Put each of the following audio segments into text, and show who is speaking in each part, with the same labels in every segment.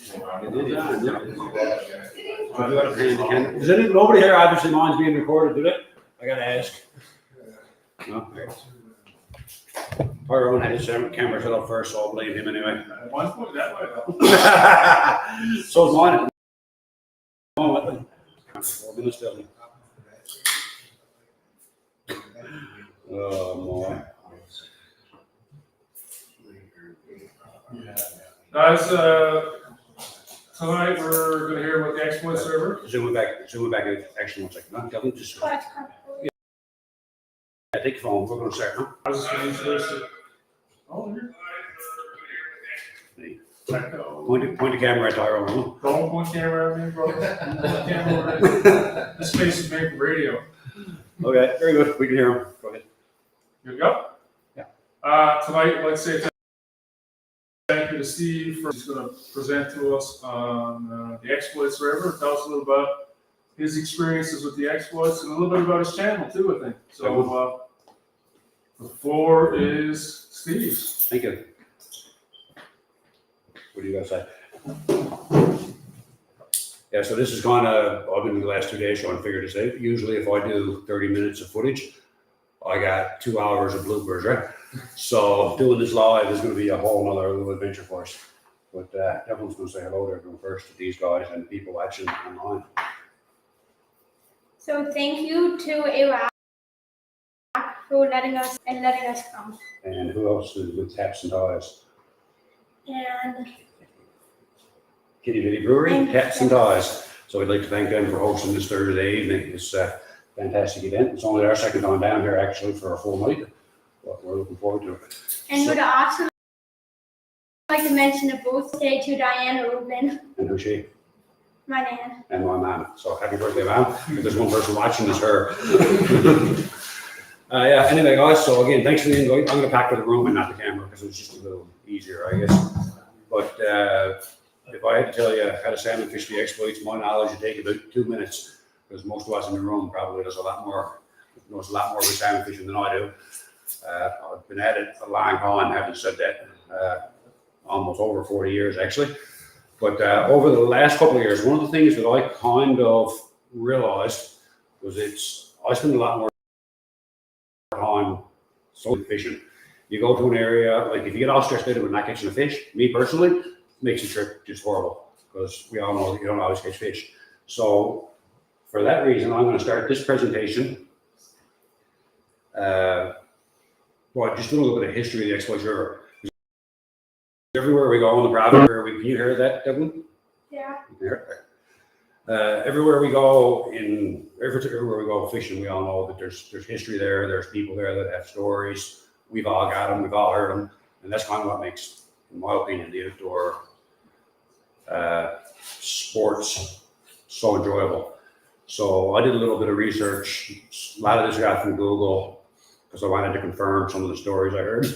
Speaker 1: Does nobody here obviously minds being recorded, do they? I gotta ask. No? Tyrone had his camera set up first, so I'll blame him anyway.
Speaker 2: One point that way.
Speaker 1: So is mine. 4 minutes still. Oh, my.
Speaker 2: Guys, tonight we're going to hear about the exploit server.
Speaker 1: Zoom it back. Actually, 1 second. No, Kevin, just. Yeah, take your phone. We're going to start, huh?
Speaker 2: I was just going to introduce it. Oh, here.
Speaker 1: Point the camera at Tyrone.
Speaker 2: Don't point camera at me, bro. Point camera at me. This space is made for radio.
Speaker 1: Okay, very good. We can hear him. Go ahead.
Speaker 2: You go?
Speaker 1: Yeah.
Speaker 2: Tonight, let's say thank you to Steve for he's going to present to us on the exploits server. Tell us a little about his experiences with the exploits and a little bit about his channel too, I think. So the floor is Steve's.
Speaker 1: Thank you. What do you guys say? Yeah, so this is kind of, I've been the last 2 days trying to figure this out. Usually if I do 30 minutes of footage, I got 2 hours of bloopers, right? So doing this live is going to be a whole nother little adventure for us. But everyone's going to say hello to everyone first, to these guys and people watching online.
Speaker 3: So thank you to Iraq for letting us come.
Speaker 1: And who else is with Taps and Ties?
Speaker 3: And
Speaker 1: Kitty Bitty Brewery, Taps and Ties. So we'd like to thank them for hosting this Thursday evening. It's a fantastic event. It's only our second time down here actually for a full night. But we're looking forward to it.
Speaker 3: And would also like to mention a birthday to Diana Rubin.
Speaker 1: And who's she?
Speaker 3: My nan.
Speaker 1: And my mom. So happy birthday, mom. If there's one person watching, it's her. Yeah, anyway, guys, so again, thanks for the invite. I'm going to pack to the room and not the camera because it's just a little easier, I guess. But if I had to tell you how to salmon fish the exploits, my knowledge would take about 2 minutes because most of us in the room probably knows a lot more with salmon fishing than I do. I've been at it a long time, having said that, almost over 40 years actually. But over the last couple of years, one of the things that I kind of realized was I spend a lot more time fishing. You go to an area, like if you get all stressed out with not catching a fish, me personally, makes the trip just horrible because we all know that you don't always catch fish. So for that reason, I'm going to start this presentation. Well, just a little bit of history of the exploit server. Everywhere we go in the province, can you hear that, Devlin?
Speaker 3: Yeah.
Speaker 1: You can hear it. Everywhere we go fishing, we all know that there's history there. There's people there that have stories. We've all got them. We've all heard them, and that's kind of what makes, in my opinion, the outdoor sports so enjoyable. So I did a little bit of research. A lot of this got from Google because I wanted to confirm some of the stories I heard.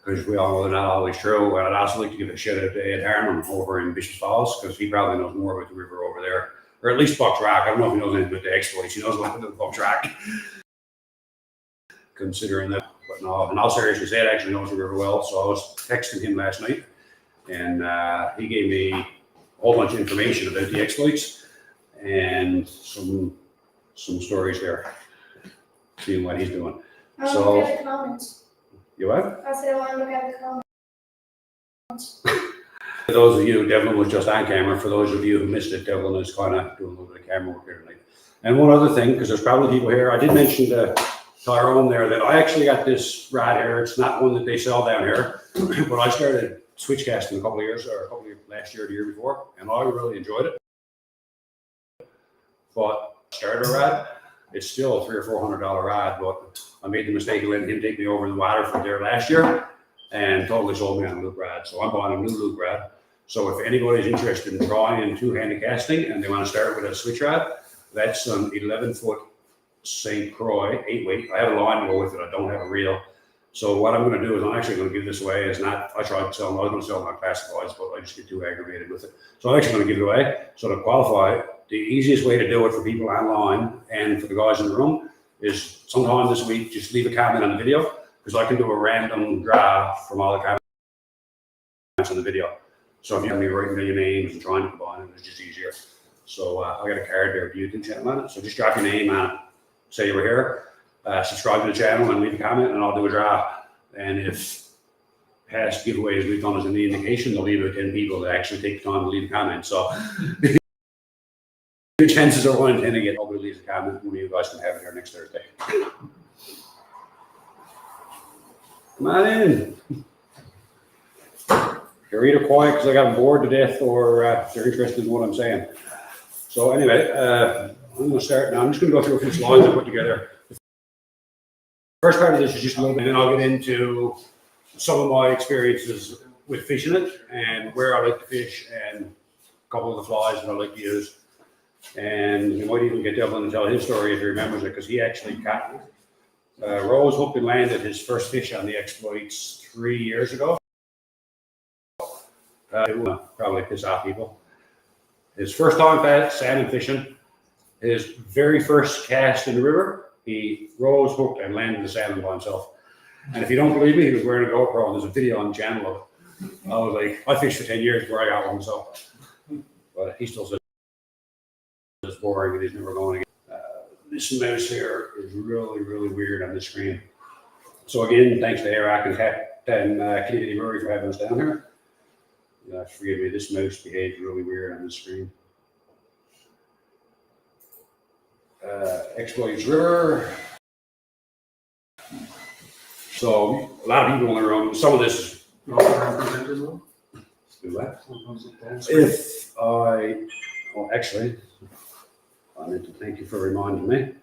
Speaker 1: Because we all know they're not always true. And I'd also like to give a shout out to Ed Harmon over in Bishop Falls because he probably knows more about the river over there, or at least Buck's Rock. I don't know if he knows anything about the exploits. He knows a lot about Buck's Rock, considering that. But no, in all seriousness, Ed actually knows the river well. So I was texting him last night, and he gave me a whole bunch of information about the exploits and some stories there, seeing what he's doing.
Speaker 3: I want to look at the comments.
Speaker 1: You what?
Speaker 3: I said I want to look at the comments.
Speaker 1: For those of you, Devlin was just on camera. For those of you who missed it, Devlin is kind of doing a little bit of camera work here tonight. And one other thing, because there's probably people here, I did mention to Tyrone there that I actually got this rod here. It's not one that they sell down here, but I started switch casting a couple of years last year or the year before, and I really enjoyed it. But starter rod, it's still a $300 or $400 rod, but I made the mistake of letting him take me over in the water from there last year and totally sold me on a loop rod. So I'm buying a new loop rod. So if anybody's interested in trying in two-handed casting and they want to start with a switch rod, that's an 11-foot St. Croix 8-weight. I have a line to go with it. I don't have a reel. So what I'm going to do is I'm actually going to give this away. I tried to sell them. I was going to sell them on classifieds, but I just get too aggravated with it. So I'm actually going to give it away. So to qualify, the easiest way to do it for people online and for the guys in the room is sometime this week, just leave a comment on the video because I can do a random draw from all the comments on the video. So if you have me writing down your names and trying to combine it, it's just easier. So I got a card there for you to channel on it. So just drop your name on it, say you were here, subscribe to the channel and leave a comment and I'll do a draw. And if past giveaways we've done as an indication, there'll be about 10 people that actually take the time to leave a comment. So your chances are 1 in 10 to get over to leave a comment when you guys can have it here next Thursday. Come on in. You're either quiet because I got bored to death or you're interested in what I'm saying. So anyway, I'm going to start now. I'm just going to go through a few slides I put together. The first part of this is just a little bit, and then I'll get into some of my experiences with fishing it and where I like to fish and a couple of the flies that I like to use. And you might even get Devlin to tell his story if he remembers it, because he actually caught Rose hooked and landed his first fish on the exploits 3 years ago. It will probably piss off people. His first time salmon fishing, his very first cast in the river, he rose, hooked, and landed the salmon by himself. And if you don't believe me, he was wearing a GoPro, and there's a video on the channel of it. I was like, I fished for 10 years before I got one, so. But he still says it's boring and he's never going again. This mouse here is really, really weird on the screen. So again, thanks to Airrack and Kitty Murray for having us down here. Forgive me, this mouse behaves really weird on the screen. Exploits River. So a lot of people on their own. Some of this is. Do that. If I, well, actually, I need to thank you for reminding me.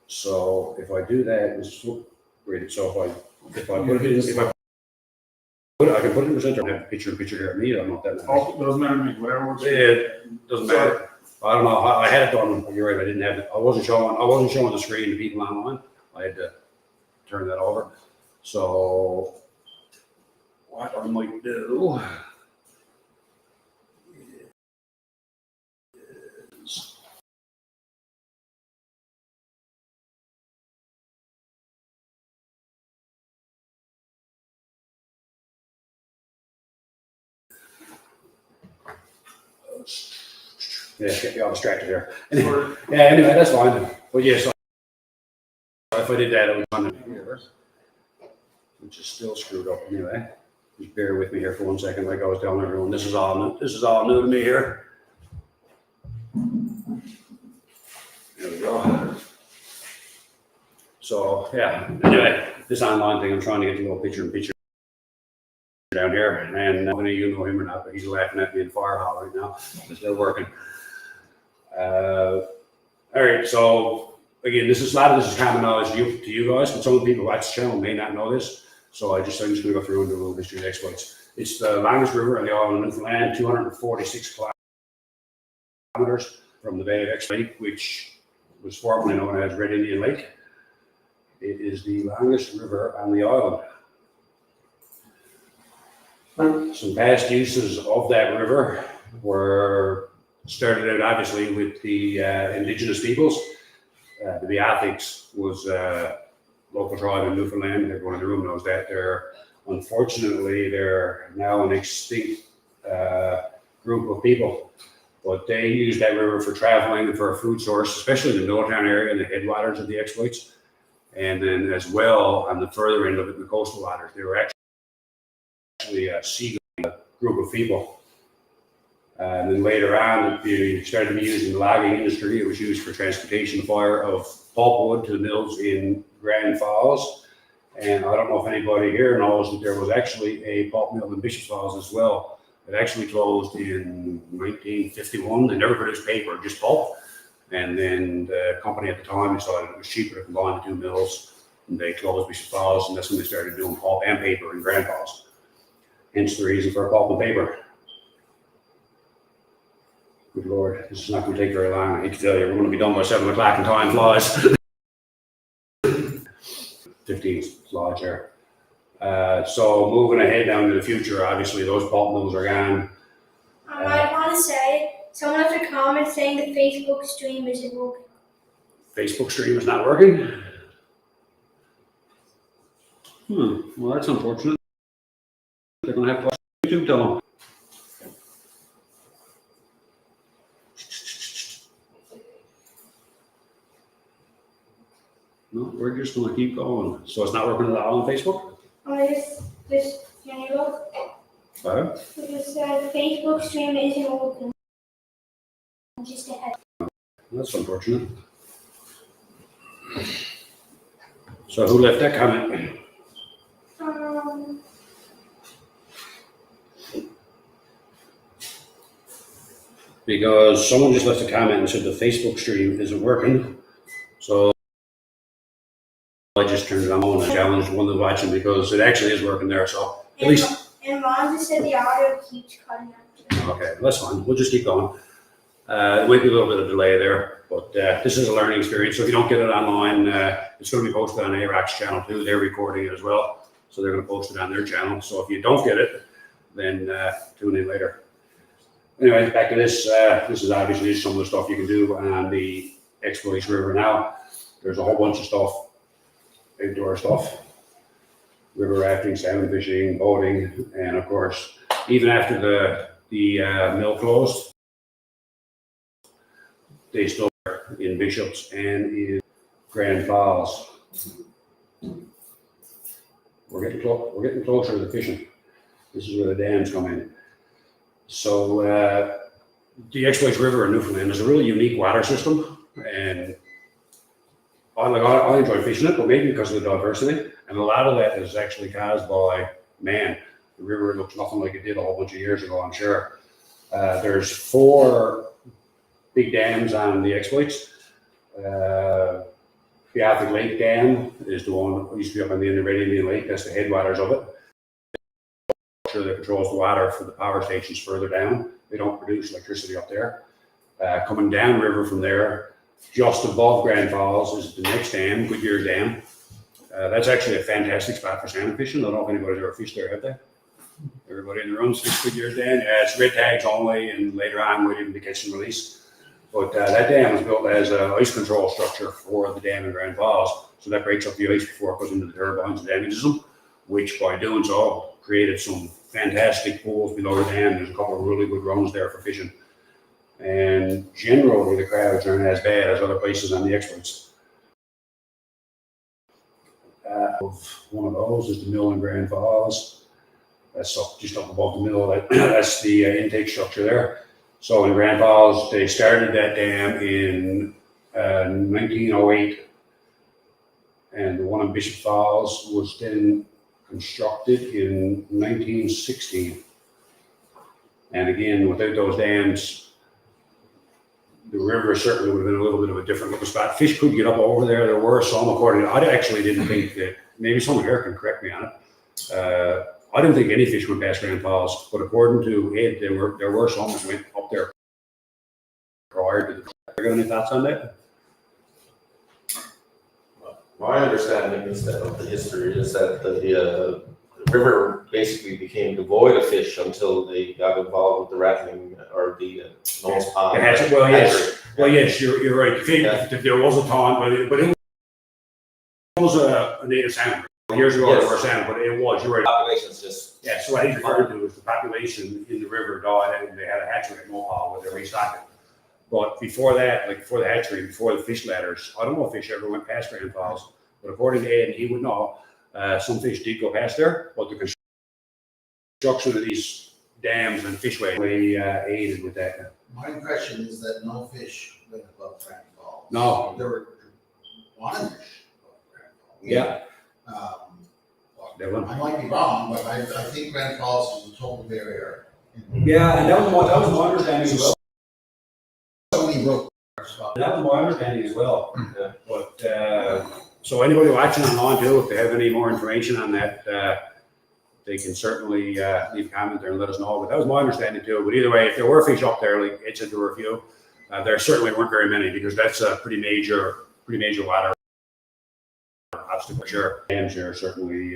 Speaker 1: So if I do that, read it. So if I put it in, I can put it in the center and have a picture here of me. I don't know if that matters.
Speaker 2: Oh, doesn't matter to me. Whatever works.
Speaker 1: It doesn't matter. I don't know. I had it done. You're right. I didn't have it. I wasn't showing the screen to people online. I had to turn that over. So what I might do is get me all distracted here. Anyway, anyway, that's fine. But yes, if I did that, it would run here, which is still screwed up anyway. Just bear with me here for 1 second. Like I was telling everyone, this is all new. This is all new to me here. There we go. So yeah. Anyway, this online thing, I'm trying to get a little picture-in-picture down here, and I don't know if you know him or not, but he's laughing at me in fire hall right now. It's still working. All right. So again, a lot of this is common knowledge to you guys, but some of the people watch the channel may not know this. So I'm just going to go through and do a little history of the exploits. It's the longest river in the island of Newfoundland, 246 kilometers from the Bay of Exploit, which was formerly known as Red Indian Lake. It is the longest river on the island. Some past uses of that river were started out obviously with the indigenous peoples. The Beathics was local tribe in Newfoundland. Everyone in the room knows that. Unfortunately, they're now an extinct group of people. But they used that river for traveling and for a food source, especially in the Middletown area and the headwaters of the exploits. And then as well on the further end of it, in the coastal waters, they were actually a sea group of people. And then later on, it started to be used in the logging industry. It was used for transportation fire of pulpwood to the mills in Grand Falls. And I don't know if anybody here knows that there was actually a pulp mill in Bishop's Falls as well. It actually closed in 1951. They never produced paper, just pulp. And then the company at the time decided it was cheaper to combine the two mills. And they closed Bishop's Falls, and that's when they started doing pulp and paper in Grand Falls. Hence the reason for pulp and paper. Good Lord, this is not going to take very long. I hate to tell you, we're going to be done by 7 o'clock and time flies. 15 slides here. So moving ahead down to the future, obviously those pulp mills are gone.
Speaker 3: I want to say, someone left a comment saying the Facebook stream isn't working.
Speaker 1: Facebook stream is not working? Well, that's unfortunate. They're going to have to YouTube, tell them. No, we're just gonna keep going. So it's not working at all on Facebook?
Speaker 3: Oh, this, can you look?
Speaker 1: What?
Speaker 3: Because the Facebook stream isn't open. Just ahead.
Speaker 1: That's unfortunate. So who left that comment? Because someone just left a comment and said the Facebook stream isn't working. So I just turned it on and challenged one that's watching because it actually is working there. So at least.
Speaker 3: And Ron just said the audio keeps cutting out.
Speaker 1: Okay, that's fine. We'll just keep going. It might be a little bit of delay there, but this is a learning experience. So if you don't get it online, it's going to be posted on ARAC's channel too. They're recording it as well. So they're going to post it on their channel. So if you don't get it, then tune in later. Anyway, back to this. This is obviously some of the stuff you can do on the Exploits River now. There's a whole bunch of stuff, outdoor stuff, river rafting, salmon fishing, boating, and of course, even after the mill closed, they still are in Bishops and in Grand Falls. We're getting closer to the fishing. This is where the dams come in. So the Exploits River in Newfoundland is a really unique water system, and I enjoy fishing it, but maybe because of the diversity, and a lot of that is actually caused by man. The river looks nothing like it did a whole bunch of years ago, I'm sure. There's 4 big dams on the Exploits. The Arctic Lake Dam is the one that used to be up on the end of Red Indian Lake. That's the headwaters of it. That controls the water for the power stations further down. They don't produce electricity up there. Coming downriver from there, just above Grand Falls, is the next dam, Goodyear Dam. That's actually a fantastic spot for salmon fishing. I don't know if anybody's ever fished there, have they? Everybody in the room fished Goodyear Dam? Yeah, it's red tags only, and later on we're able to catch and release. But that dam was built as an ice control structure for the dam in Grand Falls. So that breaks up the ice before it goes into the turbines and damages them, which by doing so created some fantastic pools below the dam. There's a couple of really good runs there for fishing. And generally the crowds aren't as bad as other places on the Exploits. One of those is the mill in Grand Falls. That's just up above the mill. That's the intake structure there. So in Grand Falls, they started that dam in 1908, and the one in Bishop Falls was then constructed in 1916. And again, without those dams, the river certainly would have been a little bit of a different looking spot. Fish could get up over there. There were some, according to, I actually didn't think that, maybe someone here can correct me on it. I didn't think any fish went past Grand Falls, but according to Ed, there were some that went up there prior to the. Got any thoughts on that?
Speaker 4: My understanding is that of the history is that the river basically became devoid of fish until they got involved with the rattling or the nose pond.
Speaker 1: Well, yes. Well, yes, you're right. There was a pond, but it was a native salmon. Years ago, there were salmon, but it was. You're right.
Speaker 4: Population's just.
Speaker 1: Yeah. So what he's referring to is the population in the river died, and they had a hatchery at Mohawk where they restocked it. But before that, like before the hatchery, before the fish ladders, I don't know if fish ever went past Grand Falls, but according to Ed, he would know. Some fish did go past there, but the construction of these dams and fishways really aided with that.
Speaker 5: My impression is that no fish went above Grand Falls.
Speaker 1: No.
Speaker 5: There were one fish above Grand Falls.
Speaker 1: Yeah.
Speaker 5: I might be wrong, but I think Grand Falls is a total barrier.
Speaker 1: Yeah, and that was my understanding as well.
Speaker 5: So many rope.
Speaker 1: That was my understanding as well. But so anybody watching online too, if they have any more information on that, they can certainly leave a comment there and let us know. But that was my understanding too. But either way, if there were fish up there, like it said there were a few, there certainly weren't very many because that's a pretty major water obstacle. Sure, dams are certainly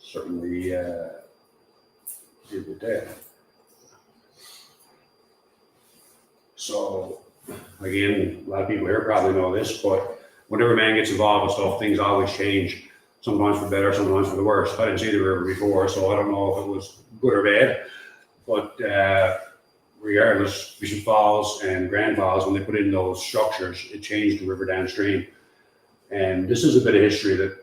Speaker 1: certainly did with that. So again, a lot of people here probably know this, but whenever man gets involved with stuff, things always change. sometimes for better, sometimes for the worse. I didn't see the river before, so I don't know if it was good or bad. But regardless, Bishop Falls and Grand Falls, when they put in those structures, it changed the river downstream. And this is a bit of history that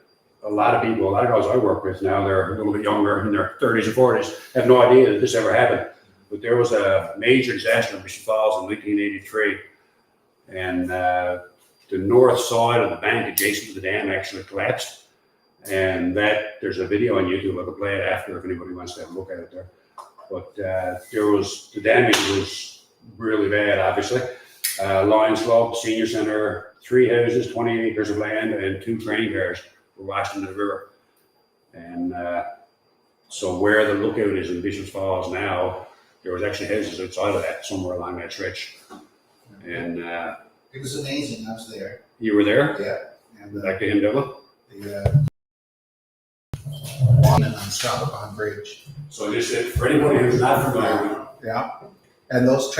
Speaker 1: a lot of people, a lot of guys I work with now, they're a little bit younger, in their 30s or 40s, have no idea that this ever happened. But there was a major disaster in Bishop Falls in 1983. And the north side of the bank adjacent to the dam actually collapsed. And that, there's a video on YouTube, I could play it after if anybody wants to have a look at it there. But the damage was really bad, obviously. Lions Club, Senior Centre, 3 houses, 20 acres of land, and 2 train cars were washed into the river. And so where the lookout is in Bishop's Falls now, there was actually houses outside of that, somewhere along that stretch. And
Speaker 5: It was amazing, I was there.
Speaker 1: you were there?
Speaker 5: Yeah. And
Speaker 1: Back to him, Dublin?
Speaker 5: the one on Salmon Bridge.
Speaker 1: So just for anybody who's not familiar,
Speaker 5: Yeah. And those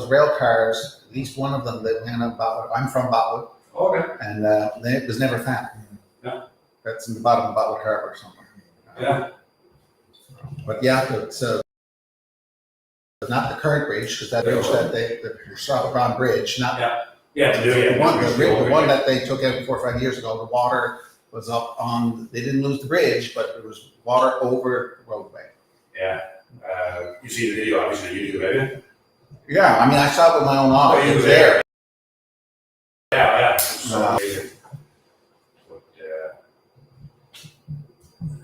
Speaker 5: rail cars, at least one of them that went up Botwood. I'm from Botwood.
Speaker 1: okay,
Speaker 5: And it was never found.
Speaker 1: Yeah.
Speaker 5: That's in the bottom of Botwood Harbor somewhere.
Speaker 1: yeah,
Speaker 5: But yeah, it's not the current bridge, because that bridge that the Salmon Bridge, not
Speaker 1: yeah,
Speaker 5: the one that they took out 4 or 5 years ago. The water was up on. They didn't lose the bridge, but there was water over the roadway.
Speaker 1: Yeah, you see the video obviously on YouTube, have you?
Speaker 5: Yeah, I mean, I saw it with my own eyes.
Speaker 1: Oh, you
Speaker 5: It was
Speaker 1: were there. Yeah, so amazing. But,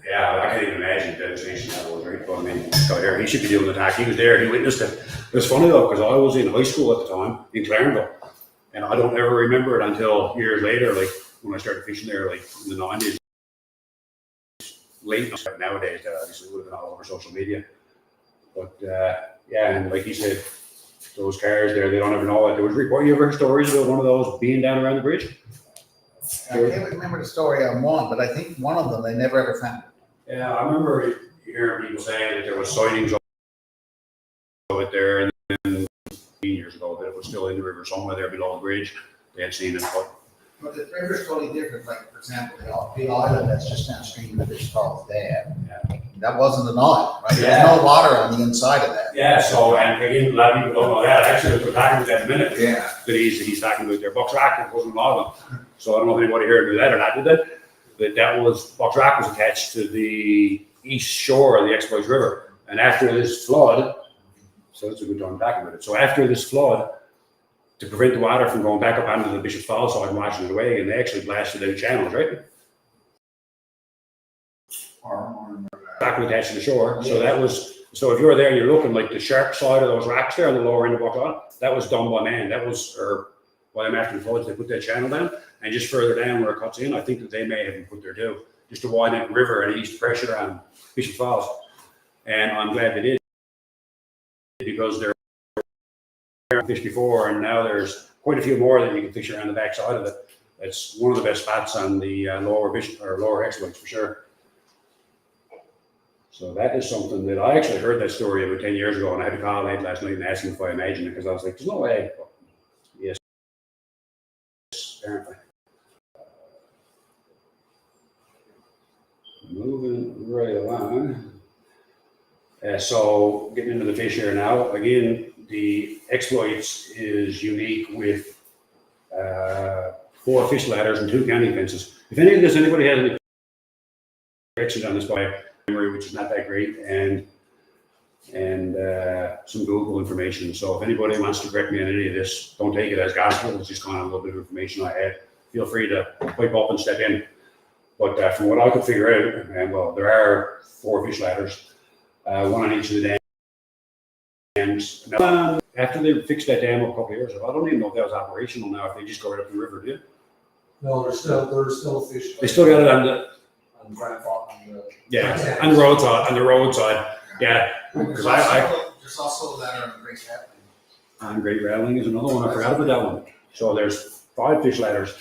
Speaker 1: yeah, I can't even imagine the devastation that was, right? But I mean, he should be doing the talk. He was there, he witnessed it. It was funny though, because I was in high school at the time in Clarendon, and I don't ever remember it until years later, like when I started fishing there, like in the 90s. Late nowadays, obviously would have been all over social media. But yeah, and like he said, those cars there, they don't ever know it. There was, you ever heard stories about one of those being down around the bridge?
Speaker 5: I can't remember the story on one, but I think one of them they never ever found.
Speaker 1: Yeah, I remember hearing people saying that there was sightings of it there, and then 15 years ago that it was still in the river somewhere there below the bridge. They had seen it,
Speaker 5: But the river's totally different. Like, for example, the big island that's just downstream of Bishop Falls there.
Speaker 1: Yeah.
Speaker 5: That wasn't an island, right?
Speaker 1: Yeah.
Speaker 5: There's no water on the inside of that.
Speaker 1: yeah. So, and again, a lot of people don't know that. Actually, we're talking about that in a minute.
Speaker 5: Yeah.
Speaker 1: That he's talking about there. Box Rock wasn't one of them. So I don't know if anybody here knew that or not. Did that? That was Box Rock was attached to the east shore of the Exploits River, and after this flood, so it's a good time talking about it. So after this flood, to prevent the water from going back up onto the Bishop's Falls side and washing it away, and they actually blasted out channels, right? Back attached to the shore. So that was, so if you're there and you're looking like the sharp side of those rocks there on the lower end of Buckland, that was done by man. That was, or by them after the floods, they put that channel down, and just further down where it cuts in, I think that they may have put there too, just to widen that river and ease pressure on Bishop Falls. And I'm glad they did, because there were fish before, and now there's quite a few more that you can fish around the backside of it. It's one of the best spots on the lower Bishop or lower Exploits for sure. So that is something that I actually heard that story about 10 years ago, and I had to call Ed last night and ask him if I imagined it, because I was like, there's no way. But yes, apparently. Moving right along. So getting into the fish here now. Again, the Exploits is unique with 4 fish ladders and 2 canning fences. If any of this, anybody has any corrections on this by memory, which is not that great, and some Google information. So if anybody wants to correct me on any of this, don't take it as gospel. It's just kind of a little bit of information I had. Feel free to pipe up and step in. But from what I could figure out, and well, there are 4 fish ladders, one on each of the dams. Now, after they fixed that dam a couple of years ago, I don't even know if that was operational now, if they just go right up the river, did.
Speaker 6: No, there's still fish.
Speaker 1: They still got it on the,
Speaker 6: On Grand Falls, on the.
Speaker 1: yeah, on the roadside, yeah. Because
Speaker 5: There's also a ladder on Great Rattling.
Speaker 1: On Great Rattling is another one, I forgot about that one. So there's 5 fish ladders.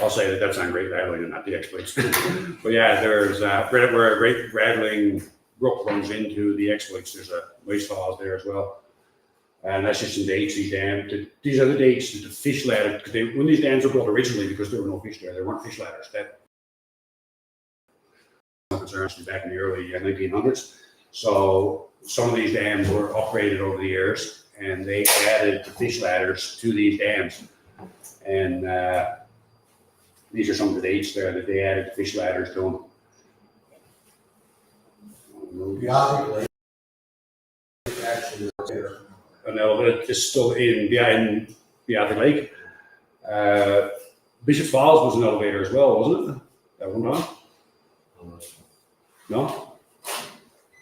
Speaker 1: I'll say that that's on Great Rattling and not the Exploits. But yeah, there's where a Great Rattling brook runs into the Exploits. There's a waste falls there as well. And that's just in dates, these dams. These are the dates that the fish ladder, because when these dams were built originally, because there were no fish there weren't fish ladders. That concerns back in the early 1900s. So some of these dams were upgraded over the years, and they added the fish ladders to these dams. And these are some of the dates there that they added the fish ladders to them.
Speaker 6: Periodically, actually, there.
Speaker 1: An elevator is still in Beatty Lake. Bishop's Falls was an elevator as well, wasn't it? At one time? No?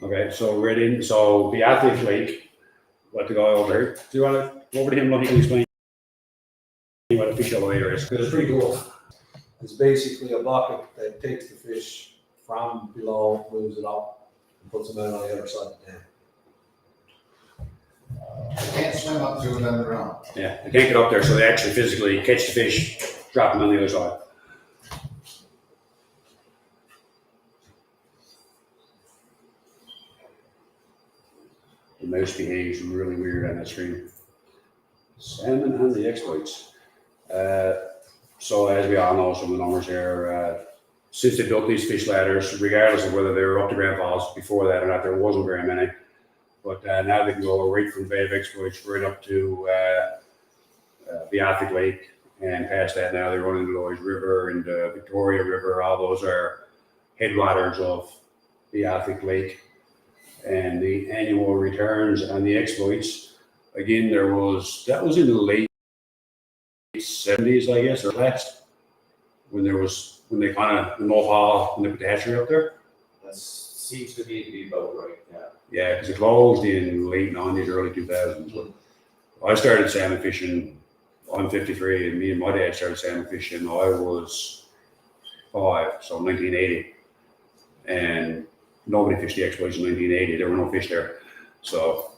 Speaker 1: Okay, so we're in, so Beatty Lake, let the guy over here. Do you want to go over to him and he can explain what a fish elevator is?
Speaker 6: It's pretty cool. It's basically a bucket that takes the fish from below, moves it up, and puts them out on the other side of the dam.
Speaker 5: They can't swim up to it on their own.
Speaker 1: Yeah, they can't get up there, so they actually physically catch the fish, drop them on the other side. The mouse behaves really weird on that screen. Salmon and the exploits. So as we all know, some of the numbers here, since they built these fish ladders, regardless of whether they were up to Grand Falls before that or not, there wasn't very many. But now they can go right from Bay of Exploits right up to Beatty Lake, and past that now they run into Lloyd's River and Victoria River. All those are headwaters of Beatty Lake. And the annual returns on the exploits, again, that was in the late 70s, I guess, or last, when they put the hatchery up there.
Speaker 4: That seems to be about right, yeah.
Speaker 1: Yeah, because it closed in late 90s, early 2000s. But I started salmon fishing, I'm 53, and me and my dad started salmon fishing, I was 5, so 1980. And nobody fished the exploits in 1980, there were no fish there. So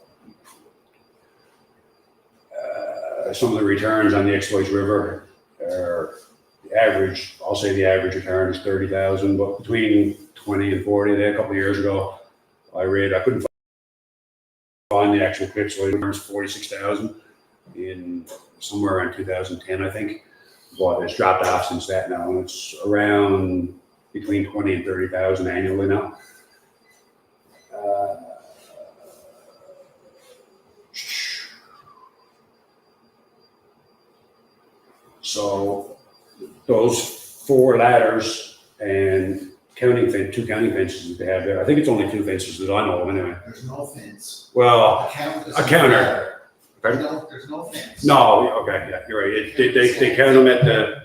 Speaker 1: some of the returns on the Exploits River are the average, I'll say the average return is 30,000, but between 20 and 40 there a couple of years ago, I couldn't find the actual clip, so it returns 46,000 in somewhere around 2010, I think. But it's dropped off since that now, and it's around between 20 and 30,000 annually now. So those 4 ladders and two counting fences that they have there. I think it's only 2 fences that I know of anyway.
Speaker 5: There's no fence.
Speaker 1: Well,
Speaker 5: A
Speaker 1: counter.
Speaker 5: There's no fence.
Speaker 1: No, okay, yeah, you're right. They count them at the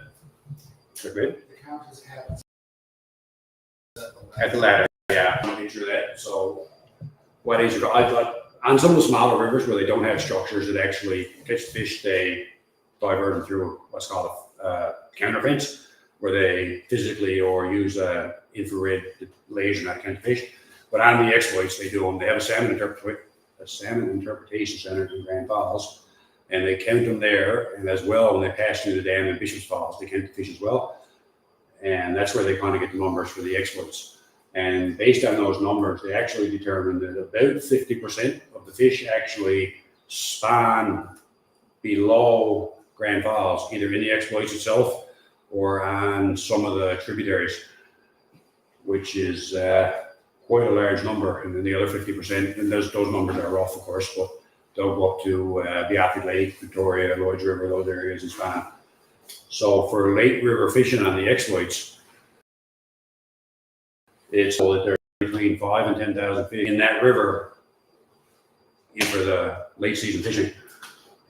Speaker 5: The counters have.
Speaker 1: at the ladder. Yeah, I'm not sure that. So what is it? I thought on some of the smaller rivers where they don't have structures that actually catch the fish, they divert them through what's called a counter fence, where they physically or use a infrared laser not to count the fish. But on the exploits, they do them. They have a salmon interpretation center in Grand Falls, and they count them there. And as well, when they pass through the dam in Bishop's Falls, they count the fish as well. And that's where they kind of get the numbers for the exploits. And based on those numbers, they actually determined that about 50% of the fish actually spawn below Grand Falls, either in the exploits itself or on some of the tributaries, which is quite a large number. And then the other 50%, and those numbers are rough, of course, but they'll go up to Beatty Lake, Victoria, Lloyd's River, those areas and span. So for late river fishing on the exploits, it's so that there are between 5,000 and 10,000 fish in that river for the late season fishing,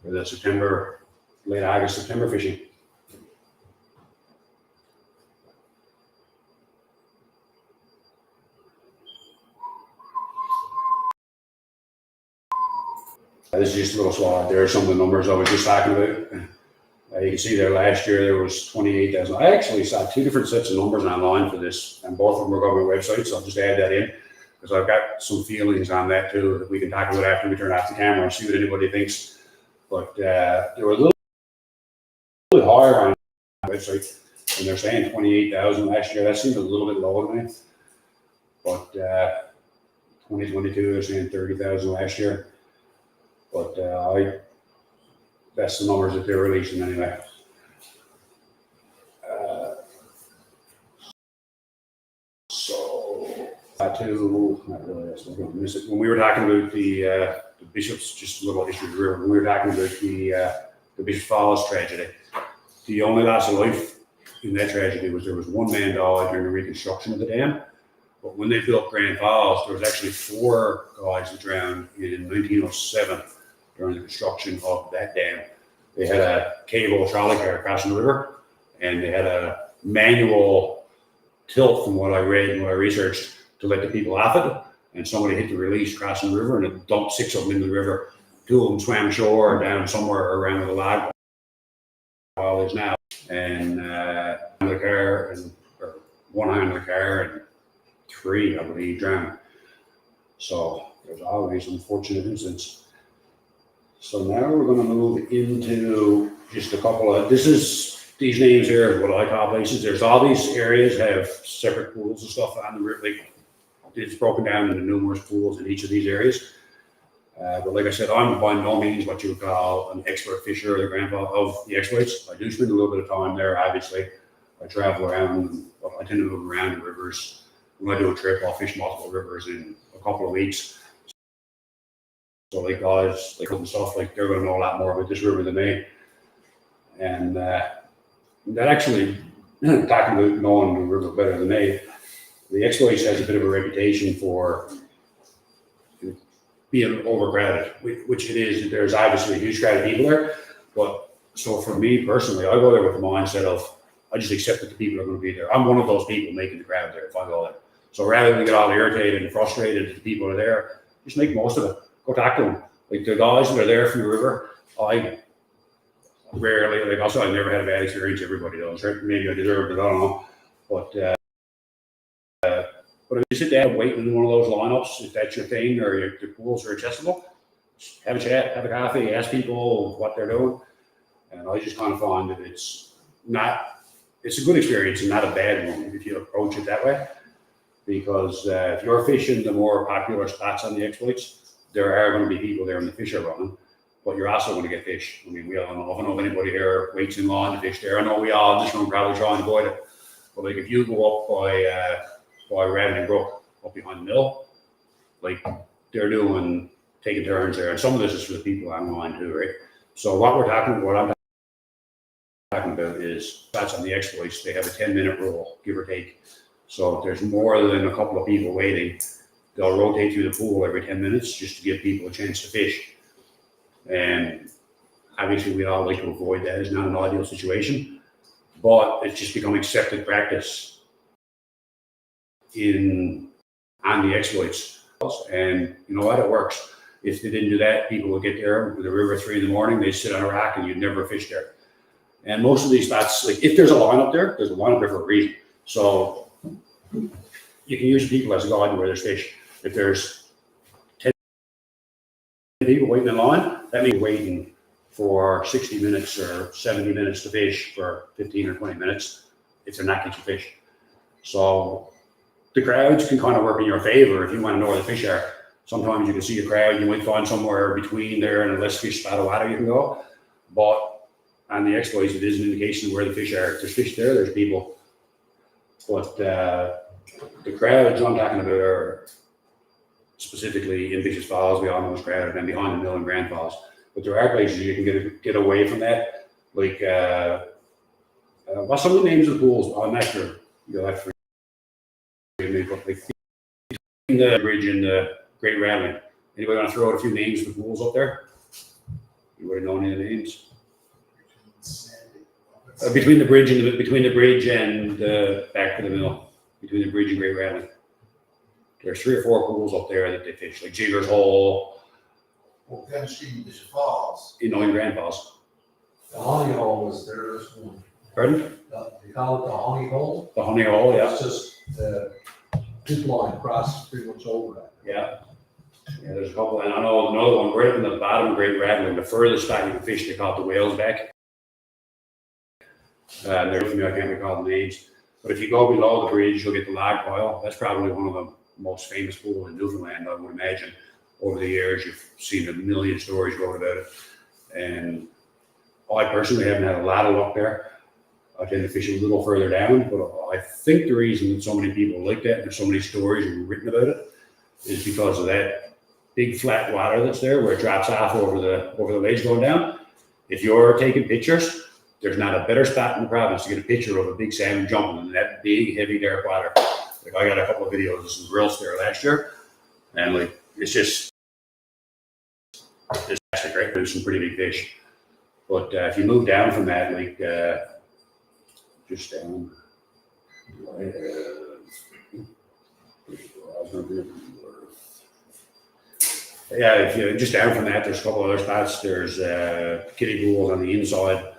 Speaker 1: for the late August, September fishing. This is just a little slide. There are some of the numbers I was just talking about. You can see there last year there was 28,000. I actually saw 2 different sets of numbers online for this, and both of them are government websites, so I'll just add that in, because I've got some feelings on that too that we can talk about after we turn off the camera and see what anybody thinks. But they were a little bit higher on the website, and they're saying 28,000 last year. That seems a little bit low to me. But 2022, they're saying 30,000 last year. But that's the numbers that they're releasing anyway. So not really, I suppose, gonna miss it. When we were talking about the bishops, just a little history of the river, when we were talking about the Bishop Falls tragedy, the only loss of life in that tragedy was there was one man died during the reconstruction of the dam. But when they built Grand Falls, there was actually 4 guys that drowned in 1907 during the construction of that dam. They had a cable trolley car crossing the river, and they had a manual tilt, from what I read and what I researched, to let the people off it. And somebody hit the release crossing the river, and it dumped 6 of them into the river. 2 of them swam ashore down somewhere around where the log wall is now. And the car, or one hand of the car, and 3, I believe, drowned. So there's always unfortunate incidents. So now we're going to move into just a couple of, these names here, what I call places. There's all these areas have separate pools and stuff on the river. Like, it's broken down into numerous pools in each of these areas. But like I said, I'm by no means what you would call an expert fisher or the grandpa of the exploits. I do spend a little bit of time there, obviously. I travel around, I tend to move around the rivers. When I do a trip, I'll fish multiple rivers in a couple of weeks. So like guys, like and stuff, like they're going to know a lot more about this river than me. And that actually, talking about knowing the river better than me, the exploits has a bit of a reputation for being overcrowded, which it is. There's obviously a huge crowd of people there. But so for me personally, I go there with the mindset of, I just accept that the people are going to be there. I'm one of those people making the crowd there if I go there. So rather than get all irritated and frustrated that the people are there, just make most of it. Go talk to them. Like the guys that are there from the river, I rarely, like also I never had a bad experience. Everybody does, right? Maybe I deserved it, I don't know. But if you sit down waiting in one of those lineups, if that's your thing or your pools are accessible, just have a chat, have a coffee, ask people what they're doing. And I just kind of find that it's a good experience and not a bad one if you approach it that way. Because if you're fishing the more popular spots on the exploits, there are going to be people there and the fish are running, but you're also going to get fish. I mean, I don't know if anybody here waits in line to fish there. I know we all in this room probably try and avoid it. But like if you go up by Rattling Brook, up behind the mill, like they're taking turns there. And some of this is for the people online too, right? So what I'm talking about is spots on the exploits. They have a 10-minute rule, give or take. So if there's more than a couple of people waiting, they'll rotate through the pool every 10 minutes just to give people a chance to fish. And obviously we all like to avoid that. It's not an ideal situation, but it's just become accepted practice on the exploits. And you know what, it works. If they didn't do that, people would get there with the river at 3 a.m, they'd sit on a rock and you'd never fish there. And most of these spots, like if there's a line up there, there's a line up there for a reason. So you can use people as a guide where there's fish. If there's 10 people waiting in line, that means waiting for 60 minutes or 70 minutes to fish for 15 or 20 minutes if they're not catching fish. So the crowds can kind of work in your favor if you want to know where the fish are. Sometimes you can see a crowd, you might find somewhere between there and a less fish spot of water you can go. But on the exploits, it is an indication of where the fish are. If there's fish there, there's people. But the crowds I'm talking about are specifically in Bishop's Falls. We all know it's crowded, and behind the mill in Grand Falls. But there are places you can get away from that. Like, what's some of the names of the pools? I'm not sure. You'll have to forgive me, but like between the bridge and the Great Rattling. Anybody want to throw out a few names of the pools up there? You would have known any of the names. Between the bridge and the back to the mill, between the bridge and Great Rattling. There's 3 or 4 pools up there that they fish, like Jigger's Hole.
Speaker 5: Well, kind of street in Bishop Falls.
Speaker 1: In Grand Falls.
Speaker 6: The honey hole was there's one.
Speaker 1: Pardon?
Speaker 6: They call it the honey hole.
Speaker 1: The Honey Hole, yeah.
Speaker 6: It's just two line across pretty much over that.
Speaker 1: Yeah. Yeah, there's a couple, and I know another one right up in the bottom of Great Rattling, the furthest spot you can fish, they call it the Whale's Back. They're with me, I can't recall the names. But if you go below the bridge, you'll get the log pile. That's probably one of the most famous pools in Newfoundland, I would imagine. Over the years, you've seen a million stories wrote about it. And I personally haven't had a lot of luck there. I tend to fish a little further down, but I think the reason that so many people like that, and there's so many stories written about it, is because of that big flat water that's there where it drops off over the ledge going down. If you're taking pictures, there's not a better spot in the province to get a picture of a big salmon jumping in that big, heavy, dark water. Like I got a couple of videos of some grills there last year, and like it's actually great. There's some pretty big fish. But if you move down from that, like just down, yeah, if you just down from that, there's a couple other spots. There's kiddie pools on the inside.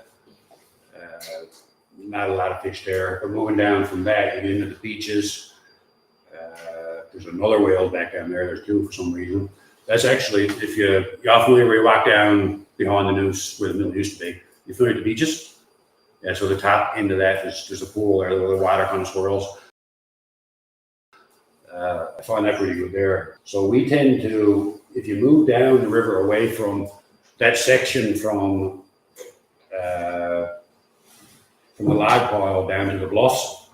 Speaker 1: Not a lot of fish there. But moving down from that, you get into the beaches. There's another whale back down there. There's two for some reason. That's actually, if you're familiar where you walk down behind the noose where the mill used to be, you're familiar with the beaches? Yeah, so the top end of that, there's a pool there where the water kind of swirls. I find that pretty good there. So we tend to, if you move down the river away from that section from the log pile down to the bluffs,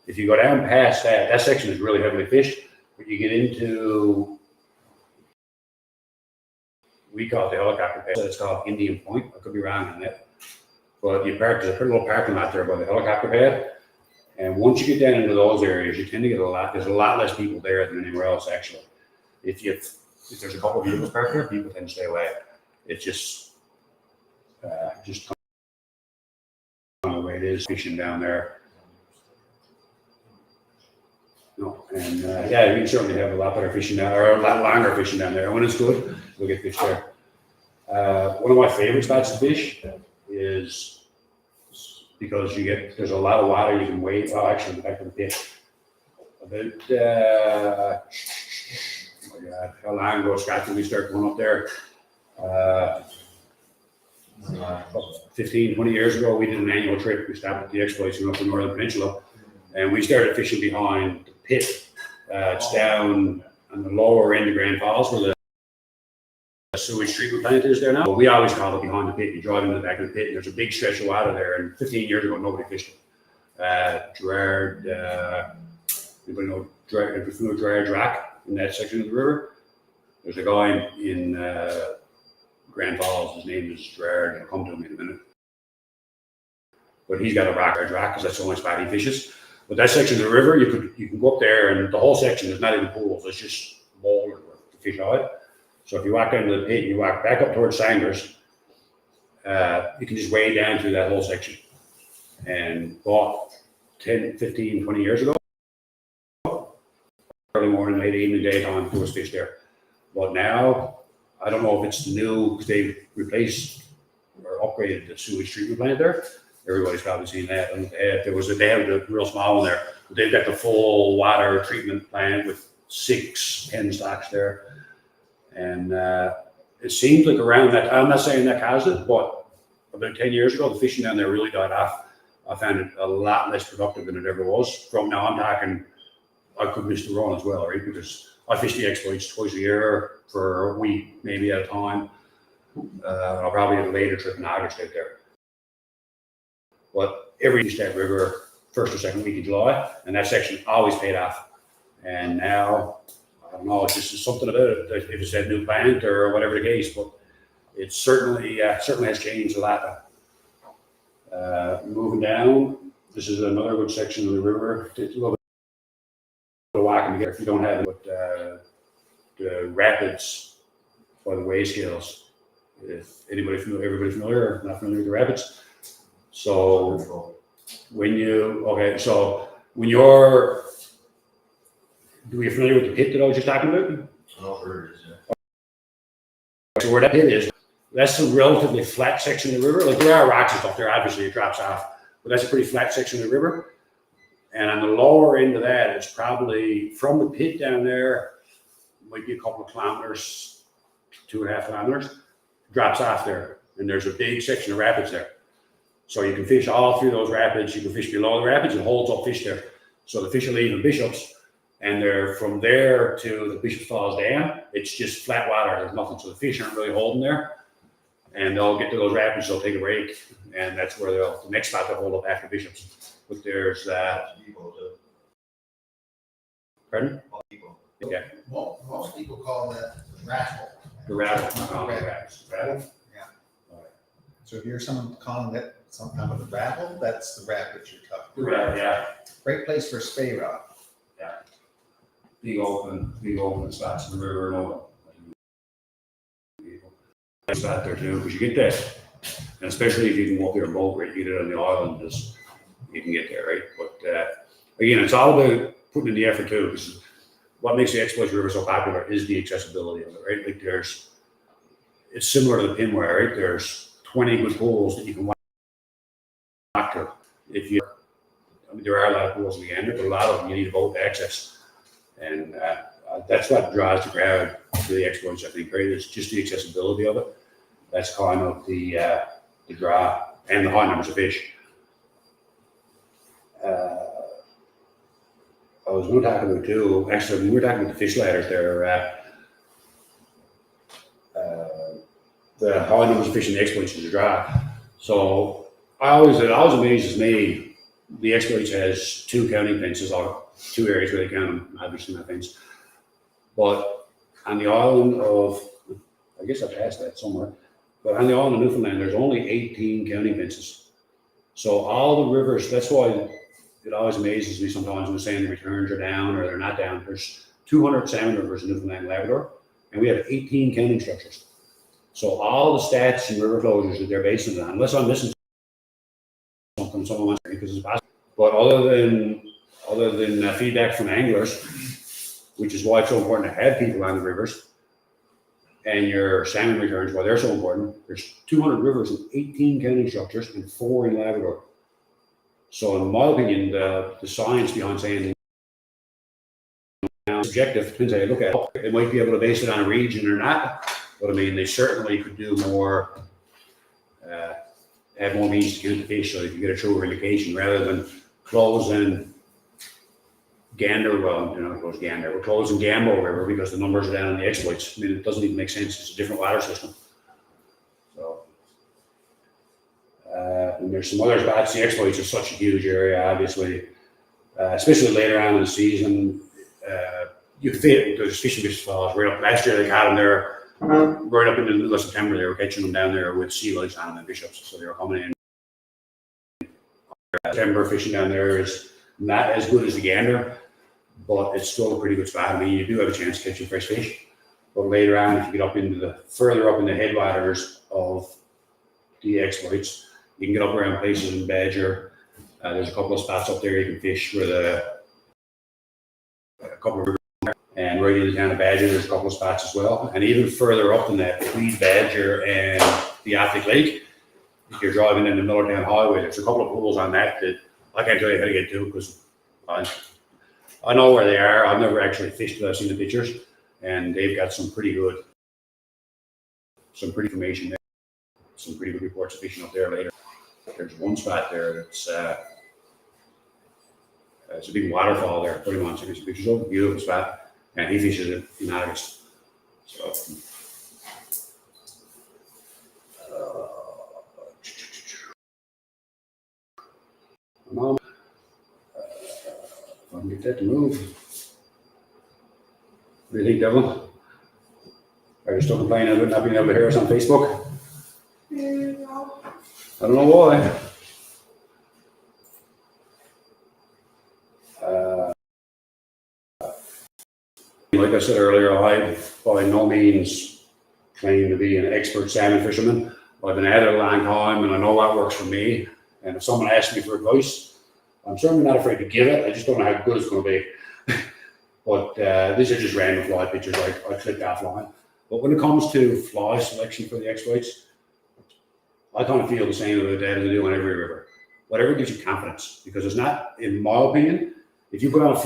Speaker 1: if you go down past that, that section is really heavily fished. But you get into, we call it the helicopter pad. It's called Indian Point. I could be wrong on that. But there's a pretty little parking lot there by the helicopter pad. And once you get down into those areas, you tend to get there's a lot less people there than anywhere else, actually. If there's a couple of vehicles parked there, people tend to stay away. It's just kind of the way it is fishing down there. No, and yeah, you can certainly have a lot better fishing down there, or a lot longer fishing down there. When it's good, we'll get fish there. One of my favorite spots to fish is because there's a lot of water you can wade. Oh, actually, in the back of the pit. About, oh my God, how long ago, Scott, did we start going up there? 15, 20 years ago, we did an annual trip. We stopped at the exploits up the Northern Peninsula, and we started fishing behind the pit. It's down on the lower end of Grand Falls where the sewage treatment plant is there now. But we always call it behind the pit. You drive into the back of the pit, and there's a big stretch of water there. And 15 years ago, nobody fished it. Gerard, anybody know Gerard Rock in that section of the river? There's a guy in Grand Falls. His name is Gerard. I'll come to him in a minute. But he's got a rock because that's the only spot he fishes. But that section of the river, you can go up there, and the whole section is not even pools. It's just boulder to fish out. So if you walk down to the pit, you walk back up towards Sangers, you can just wade down through that whole section. And about 10, 15, 20 years ago, early morning, late evening, daytime, there was fish there. But now, I don't know if it's new because they've replaced or upgraded the sewage treatment plant there. Everybody's probably seen that. And they have the real small one there. But they've got the full water treatment plant with 6 pen stocks there. And it seems like around that, I'm not saying that caused it, but about 10 years ago, the fishing down there really died off. I found it a lot less productive than it ever was. From now, I'm talking, I could miss the run as well, right? Because I fish the exploits twice a year for a week, maybe at a time. I'll probably have a later trip in August out there. But every East State River, first or second week of July, and that section always paid off. And now, I don't know, it's just something about it, if it's that new plant or whatever the case, but it certainly has changed a lot. Moving down, this is another good section of the river. It's a little bit of walking together if you don't have it, but the rapids by the Waste Hills. If everybody familiar or not familiar with the rapids? So when you're, are you familiar with the pit that I was just talking about?
Speaker 4: Oh, sure, yeah.
Speaker 1: So where that pit is, that's a relatively flat section of the river. Like there are rocks and stuff there, obviously it drops off, but that's a pretty flat section of the river. And on the lower end of that, it's probably from the pit down there, might be a couple of kilometers, 2.5 kilometers, drops off there. And there's a big section of rapids there. So you can fish all through those rapids. You can fish below the rapids. It holds up fish there. So the fish will leave in Bishops, and they're from there to the Bishop Falls Dam. It's just flat water. There's nothing. So the fish aren't really holding there. and they'll get to those rapids, they'll take a break, and that's where the next spot they'll hold up after Bishops. But there's, pardon? Yeah,
Speaker 5: Well, most people call that rattle.
Speaker 1: the rattle.
Speaker 5: Not the
Speaker 1: Rapids. Rattle?
Speaker 5: So if you're someone calling it some kind of a rattle, that's the rapids you're talking
Speaker 1: The rattle, yeah.
Speaker 5: Great place for a spay rod.
Speaker 1: Big open spots in the river and all. Spot there too, because you get that, and especially if you can walk there in boat, right, you get it on the island, just, you can get there, right? But, again, it's all about putting in the effort too, because what makes the Exploits River so popular is the accessibility of it, right? Like it's similar to the Pinwire, right? There's 20 good pools that you can walk to. There are a lot of pools in the end, but a lot of them you need a boat to access. And that's what draws the crowd to the Exploits, I think, right? It's just the accessibility of it. That's kind of the draw, and the high numbers of fish. I was going to talk about too, actually, we were talking about the fish ladders there. The high numbers of fish in the Exploits is a draw. So it always amazes me, the Exploits has 2 counting fences, or 2 areas where they count them, obviously not fence. But on the island of, I guess I passed that somewhere, but on the island of Newfoundland, there's only 18 counting fences. So all the rivers, that's why it always amazes me sometimes when they're saying the returns are down or they're not down. There's 200 salmon rivers in Newfoundland and Labrador, and we have 18 counting structures. So all the stats and river closures that they're basing it on, unless I'm missing something, someone wants to, because it's possible. But other than feedback from anglers, which is why it's so important to have people on the rivers, and your salmon returns, why they're so important. There's 200 rivers and 18 counting structures and 4 in Labrador. So in my opinion, the science behind saying subjective, depends how you look at it. They might be able to base it on a region or not, but I mean, they certainly could do more, have more means to count the fish so you can get a truer indication rather than closing Gander, well, you know, it goes Gander. We're closing Gambo River because the numbers are down in the Exploits. I mean, it doesn't even make sense. It's a different water system. So, and there's some other spots. The Exploits are such a huge area, obviously, especially later on in the season. You fit, there's fishing falls right up. Last year they caught them there, right up in the middle of September. They were catching them down there with sea lights on them and Bishops. So they were coming in. September fishing down there is not as good as the Gander, but it's still a pretty good spot. I mean, you do have a chance to catch fresh fish. But later on, if you get up into further up in the headwaters of the Exploits, you can get up around places in Badger. There's a couple of spots up there you can fish with a couple of rivers. And right in the town of Badger, there's a couple of spots as well. And even further up than that, between Badger and the Arctic Lake, if you're driving in the Millertown Highway, there's a couple of pools on that I can't tell you how to get to because I know where they are. I've never actually fished, but I've seen the pictures, and they've got some pretty information there. Some pretty good reports of fishing up there later. There's one spot there that's it's a big waterfall there. 31 seconds pictures of a beautiful spot, and he fishes it in August. So. If I can get that to move. What do you think, Devlin? Are you still complaining about not being able to hear us on Facebook?
Speaker 3: No.
Speaker 1: I don't know why. Like I said earlier, I by no means claim to be an expert salmon fisherman. I've been at it a long time and I know what works for me. And if someone asks me for advice, I'm certainly not afraid to give it. I just don't know how good it's going to be. But these are just random fly pictures I clicked offline. But when it comes to fly selection for the Exploits, I kind of feel the same about that as I do on every river. Whatever gives you confidence, because it's not, in my opinion, if you put on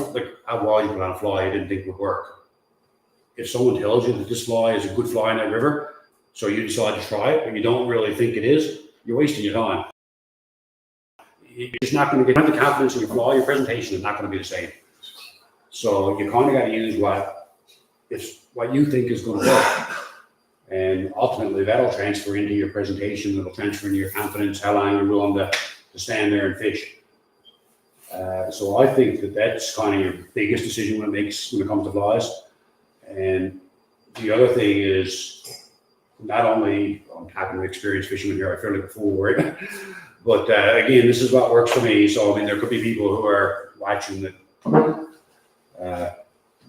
Speaker 1: how wide you put on a fly you didn't think would work. If someone tells you that this fly is a good fly in that river, so you decide to try it, but you don't really think it is, you're wasting your time. You're just not going to get the confidence in your fly. Your presentation is not going to be the same. So you kind of got to use what you think is going to work. And ultimately, that'll transfer into your presentation, it'll transfer into your confidence, how long you're willing to stand there and fish. So I think that that's kind of your biggest decision when it comes to flies. And the other thing is, not only, I'm talking to experienced fishermen here, I feel like a fool, right? But again, this is what works for me. So I mean, there could be people who are watching that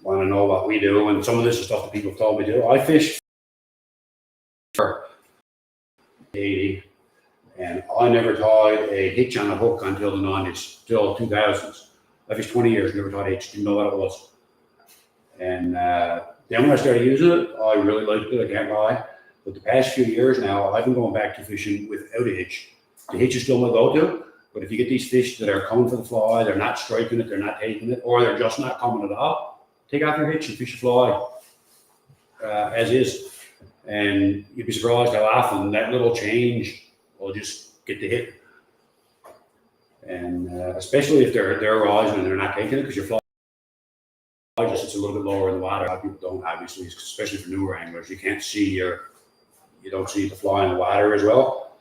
Speaker 1: want to know what we do, and some of this is stuff that people have told me to do. I fished for 80, and I never tied a hitch on a hook until the 90s, till 2000s. I fished 20 years, never tied a hitch, didn't know what it was. And then when I started using it, I really liked it, I can't lie. But the past few years now, I've been going back to fishing without a hitch. The hitch is still my go-to, but if you get these fish that are coming for the fly, they're not striking it, they're not taking it, or they're just not coming at all, take off your hitch and fish a fly as is. And you'd be surprised how often that little change will just get the hit. And especially if they're rising and they're not taking it, because your fly just sits a little bit lower in the water. A lot of people don't, obviously, especially for newer anglers. You can't see you don't see the fly in the water as well.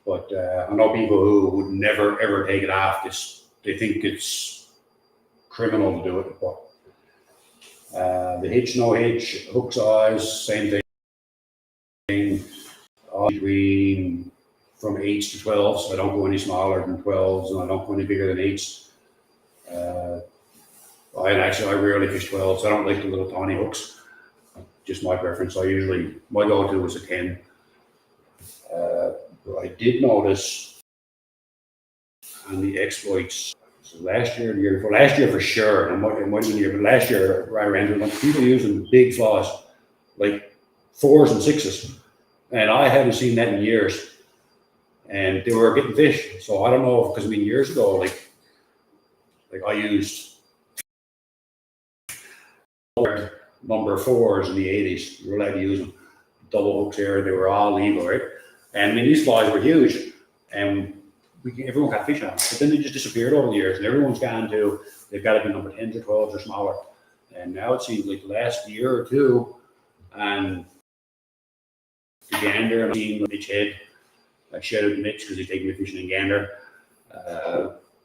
Speaker 1: But I know people who would never ever take it off because they think it's criminal to do it. But the hitch, no hitch, hook size, same thing. Between from 8s to 12s. So I don't go any smaller than 12s, and I don't go any bigger than 8s. I rarely fish 12s. I don't like the little tiny hooks. Just my preference. My go-to is a 10. But I did notice on the exploits, so last year, the year before, last year for sure, and it might have been the year, but last year, right around here, people using big flies, like 4s and 6s. And I haven't seen that in years. And they were getting fish. So I don't know, because I mean, years ago, like I used number 4s in the 80s. You were allowed to use them. Double hooks here, they were all legal, right? And I mean, these flies were huge, and everyone got fish on them. But then they just disappeared over the years, and everyone's gone to, they've got to be number 10s or 12s or smaller. And now it seems like the last year or two, and the gander, and I've seen Mitch Head, shout out to Mitch because he's taking me fishing in gander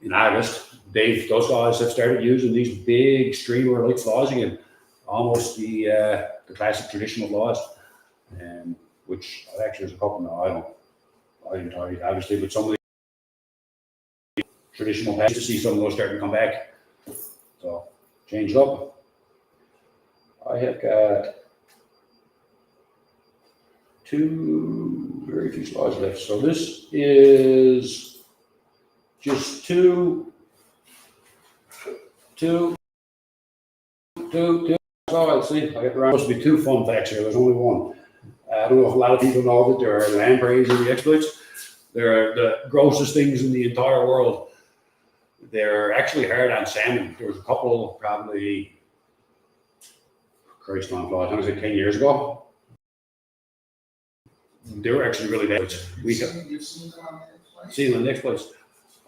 Speaker 1: in August. Those guys have started using these big streamer like flies again, almost the classic traditional flies. Which actually there's a couple now. I didn't tell you obviously, but some of the traditional patches, to see some of those starting to come back. So change it up. I have got very few slides left. So this is just two slides. See, I got supposed to be 2 fun facts here. There's only one. I don't know if a lot of people know that there are lampreys in the exploits. They're the grossest things in the entire world. They're actually hard on salmon. There was a couple, probably, Christ on flies, I was like 10 years ago. They were actually really bad.
Speaker 5: You've seen them on the exploits?
Speaker 1: Seen them in the exploits.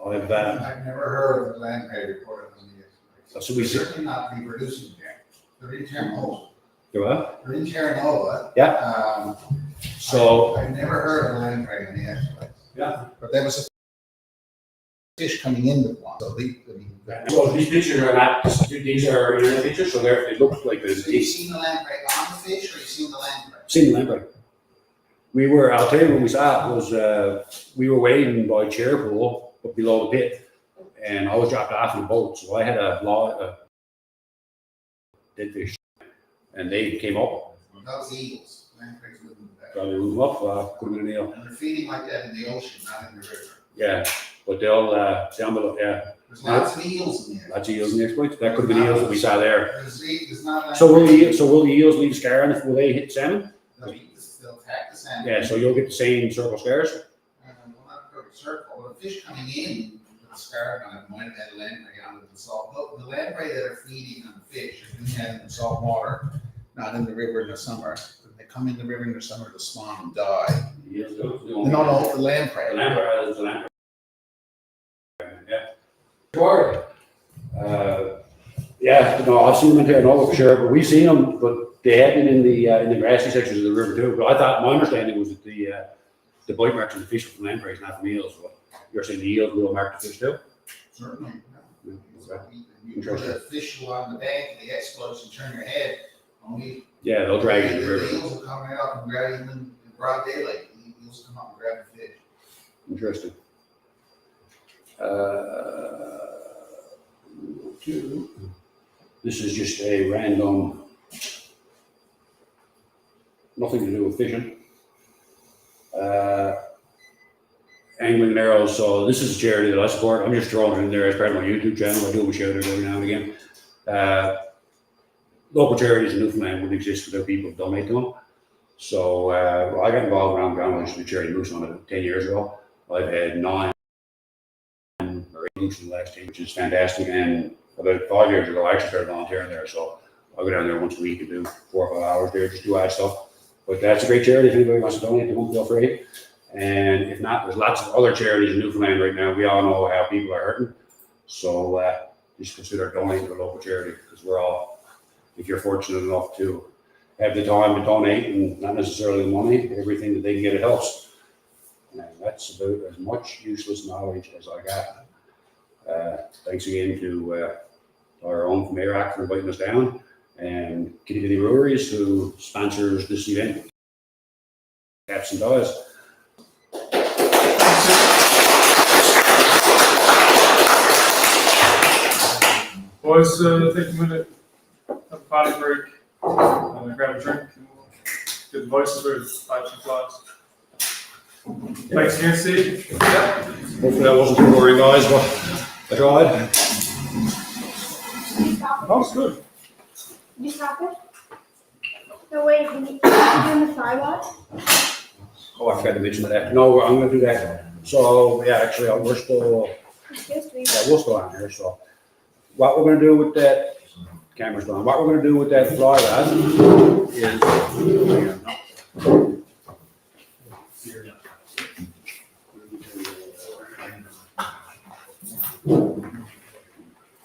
Speaker 5: I've never heard of a lamprey reported on the exploits.
Speaker 1: So we
Speaker 5: They're certainly not reproducing yet. They're in Terranova.
Speaker 1: They're
Speaker 5: in Terranova.
Speaker 1: Yeah. So
Speaker 5: I've never heard of a lamprey in the exploits.
Speaker 1: yeah.
Speaker 5: But there was a fish coming in with one. So
Speaker 1: So these pictures are not. These are internet pictures, so they look like this.
Speaker 5: So you've seen the lamprey on the fish, or you've seen the lamprey?
Speaker 1: Seen the lamprey. I'll tell you when we saw it was we were waiting by chair pool but below the pit, and I was dropped off in a boat, so I had a lot of dead fish, and they came up.
Speaker 5: That was eagles. Lampreys wouldn't do that.
Speaker 1: Probably move up, could have been an eel.
Speaker 5: And they're feeding like that in the ocean, not in the river.
Speaker 1: Yeah, but they'll down below. Yeah,
Speaker 5: There's lots of eels in there.
Speaker 1: lots of eels in the exploits. That could have been eels that we saw there.
Speaker 5: There's not.
Speaker 1: So will the eels leave a scar, and will they hit salmon?
Speaker 5: They'll attack the salmon.
Speaker 1: Yeah, so you'll get the same circle scars.
Speaker 5: Well, not a perfect circle, but a fish coming in with a scar on it might have had a lamprey on it. The salt. The lamprey that are feeding on the fish are being had in the salt water, not in the river in the summer. When they come in the river in the summer, the spawn and die. No, the lamprey.
Speaker 1: The lamprey is the lamprey. Yeah. Yeah, no, I've seen them in Terranova for sure, but we've seen them, but they have been in the grassy sections of the river too. But I thought, my understanding was that the bite marks on the fish were from lampreys, not from eels. But you're saying the eels will mark the fish too?
Speaker 5: Certainly.
Speaker 1: Yeah,
Speaker 5: So
Speaker 1: okay.
Speaker 5: you put a fish along the bank, the explodes, and turn your head, only.
Speaker 1: Yeah, they'll drag you in the
Speaker 5: The
Speaker 1: river.
Speaker 5: eels will come right up and grab you in broad daylight. The eels come up and grab the fish.
Speaker 1: Interesting. This is just a random, nothing to do with fishing. Angling and arrows. So this is a charity that I support. I'm just throwing it in there as part of my YouTube channel. I do a shout out every now and again. Local charities in Newfoundland wouldn't exist without people who donate to them. So I got involved around ground the charity moose on it 10 years ago. I've had 9 or 8 moose in the last 10, which is fantastic. And about 5 years ago, I actually started volunteering there. So I go down there once a week and do 4 or 5 hours there, just do ad stuff. But that's a great charity. If anybody wants to donate to them, feel free. And if not, there's lots of other charities in Newfoundland right now. We all know how people are hurting. So just consider donating to a local charity, because we're all, if you're fortunate enough to have the time to donate, and not necessarily the money, everything that they can get, it helps. And that's about as much useless knowledge as I got. Thanks again to our own from ARAC for inviting us down, and Kitty Kitty Breweries, who sponsors this event. Caps and ties.
Speaker 2: Boys, take a minute, have a potty break, grab a drink, and we'll get the voices ready, 5 flies. Thanks again, Steve.
Speaker 1: Hopefully that wasn't too boring, guys, but I tried.
Speaker 2: That was good.
Speaker 3: You stop it? No, wait, you doing the sidewalk?
Speaker 1: Oh, I forgot to mention that. No, I'm gonna do that. So, yeah, actually, we're still,
Speaker 3: Excuse me.
Speaker 1: yeah, we'll still on here, so. What we're gonna do with that, camera's on, what we're gonna do with that fly rod is,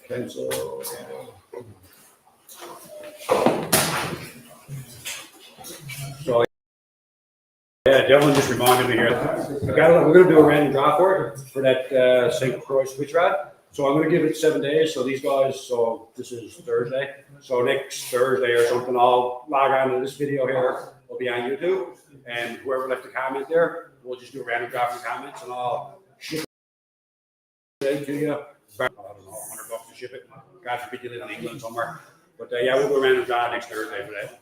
Speaker 1: cancel. So, yeah, Devlin just reminded me here. We're gonna do a random draw for that St. Croix switch rod. So I'm gonna give it 7 days. So these guys, so this is Thursday. So next Thursday or something, I'll log on to this video here. It'll be on YouTube, and whoever left a comment there, we'll just do a random draw for comments, and I'll ship it to you. I don't know, $100 to ship it. God forbid you live in England somewhere. But yeah, we'll do a random draw next Thursday for that.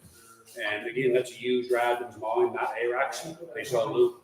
Speaker 1: And again, that's a used rod that was mine, not ARAC's. They sell loop.